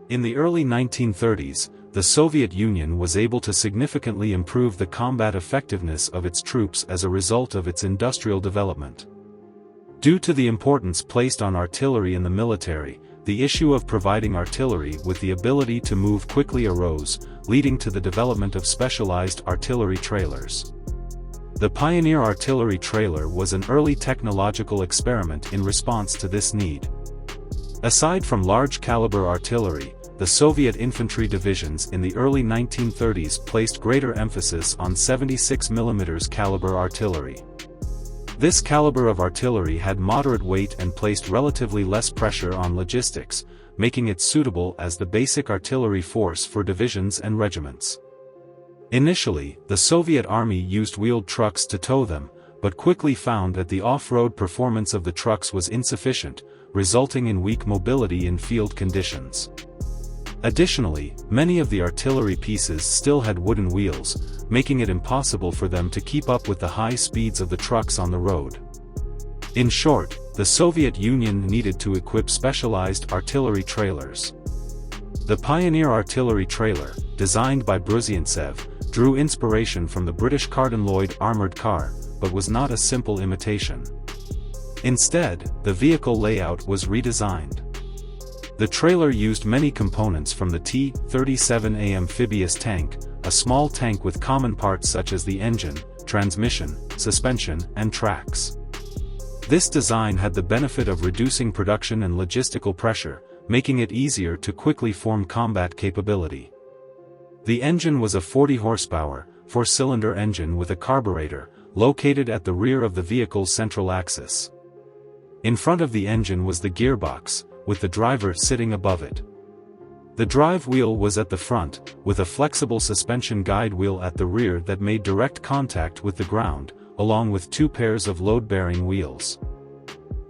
In the early 1930s, the Soviet Union was able to significantly improve the combat effectiveness of its troops as a result of its industrial development. Due to the importance placed on artillery in the military, the issue of providing artillery with the ability to move quickly arose, leading to the development of specialized artillery trailers. The Pioneer artillery trailer was an early technological experiment in response to this need. Aside from large-caliber artillery, the Soviet infantry divisions in the early 1930s placed greater emphasis on 76 mm caliber artillery. This caliber of artillery had moderate weight and placed relatively less pressure on logistics, making it suitable as the basic artillery force for divisions and regiments. Initially, the Soviet Army used wheeled trucks to tow them, but quickly found that the off-road performance of the trucks was insufficient, resulting in weak mobility in field conditions. Additionally, many of the artillery pieces still had wooden wheels, making it impossible for them to keep up with the high speeds of the trucks on the road. In short, the Soviet Union needed to equip specialized artillery trailers. The Pioneer artillery trailer, designed by Bruzintsev, drew inspiration from the British Carden-Loyd armored car, but was not a simple imitation. Instead, the vehicle layout was redesigned. The trailer used many components from the T-37A amphibious tank, a small tank with common parts such as the engine, transmission, suspension, and tracks. This design had the benefit of reducing production and logistical pressure, making it easier to quickly form combat capability. The engine was a 40 horsepower, 4-cylinder engine with a carburetor, located at the rear of the vehicle's central axis. In front of the engine was the gearbox, with the driver sitting above it. The drive wheel was at the front, with a flexible suspension guide wheel at the rear that made direct contact with the ground, along with 2 pairs of load-bearing wheels.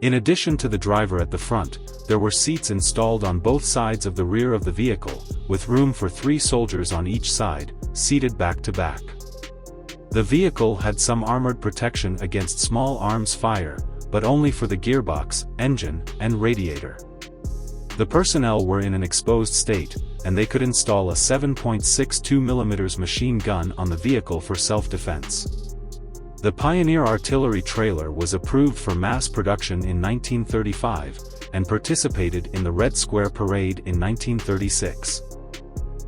In addition to the driver at the front, there were seats installed on both sides of the rear of the vehicle, with room for 3 soldiers on each side, seated back to back. The vehicle had some armored protection against small arms fire, but only for the gearbox, engine, and radiator. The personnel were in an exposed state, and they could install a 7.62 mm machine gun on the vehicle for self-defense. The Pioneer artillery trailer was approved for mass production in 1935, and participated in the Red Square Parade in 1936.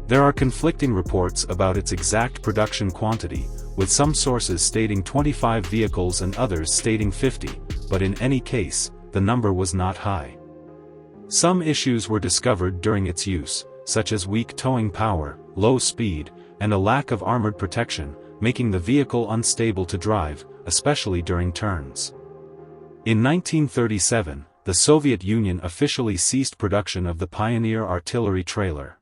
There are conflicting reports about its exact production quantity, with some sources stating 25 vehicles and others stating 50, but in any case, the number was not high. Some issues were discovered during its use, such as weak towing power, low speed, and a lack of armored protection, making the vehicle unstable to drive, especially during turns. In 1937, the Soviet Union officially ceased production of the Pioneer artillery trailer.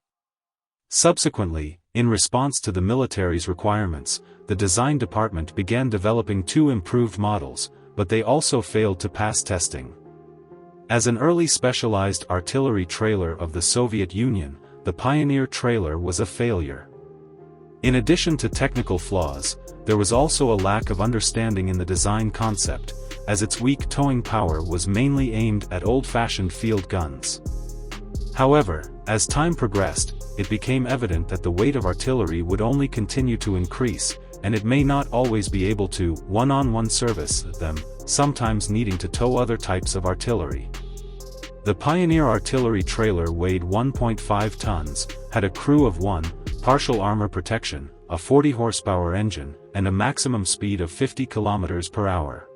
Subsequently, in response to the military's requirements, the design department began developing 2 improved models, but they also failed to pass testing. As an early specialized artillery trailer of the Soviet Union, the Pioneer trailer was a failure. In addition to technical flaws, there was also a lack of understanding in the design concept, as its weak towing power was mainly aimed at old-fashioned field guns. However, as time progressed, it became evident that the weight of artillery would only continue to increase, and it may not always be able to one-on-one service them, sometimes needing to tow other types of artillery. The Pioneer artillery trailer weighed 1.5 tons, had a crew of 1, partial armor protection, a 40 horsepower engine, and a maximum speed of 50 km per hour.